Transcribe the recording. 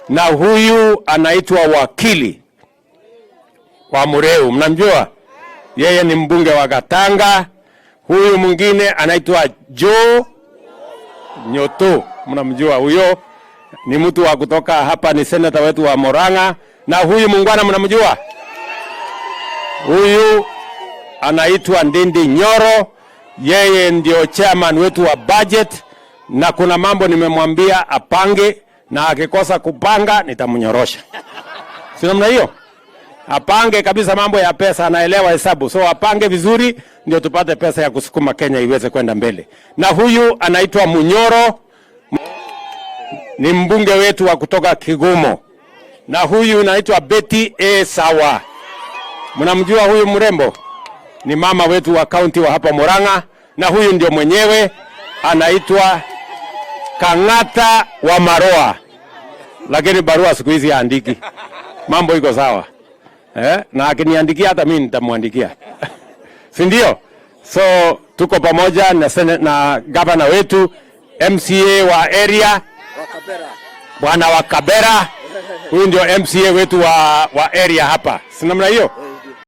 na huyu anaitwa wakili wa Mureu, mnamjua? Yeye ni mbunge wa Gatanga. Huyu mwingine anaitwa Joe Nyoto, mnamjua? Huyo ni mtu wa kutoka hapa, ni senator wetu wa Murang'a. Na huyu mungwana mnamjua? Huyu anaitwa Ndindi Nyoro, yeye ndio chairman wetu wa budget, na kuna mambo nimemwambia apange, na akikosa kupanga nitamnyorosha. Si namna hiyo? Apange kabisa mambo ya pesa, anaelewa hesabu. So apange vizuri ndio tupate pesa ya kusukuma Kenya iweze kwenda mbele. Na huyu anaitwa Munyoro, ni mbunge wetu wa kutoka Kigumo. Na huyu anaitwa Betty Sawa. Mnamjua huyu mrembo? Ni mama wetu wa county wa hapa Murang'a. Na huyu ndio mwenyewe anaitwa Kang'ata wa Maroa. Lakini barua siku hizi haandiki. Mambo iko sawa. Na akiniandikia hata mimi nitamwandikia. Si ndio? So tuko pamoja na gavana wetu, MCA wa area Bwana Wakabera. Huyu ndio MCA wetu wa area hapa. Si namna hiyo?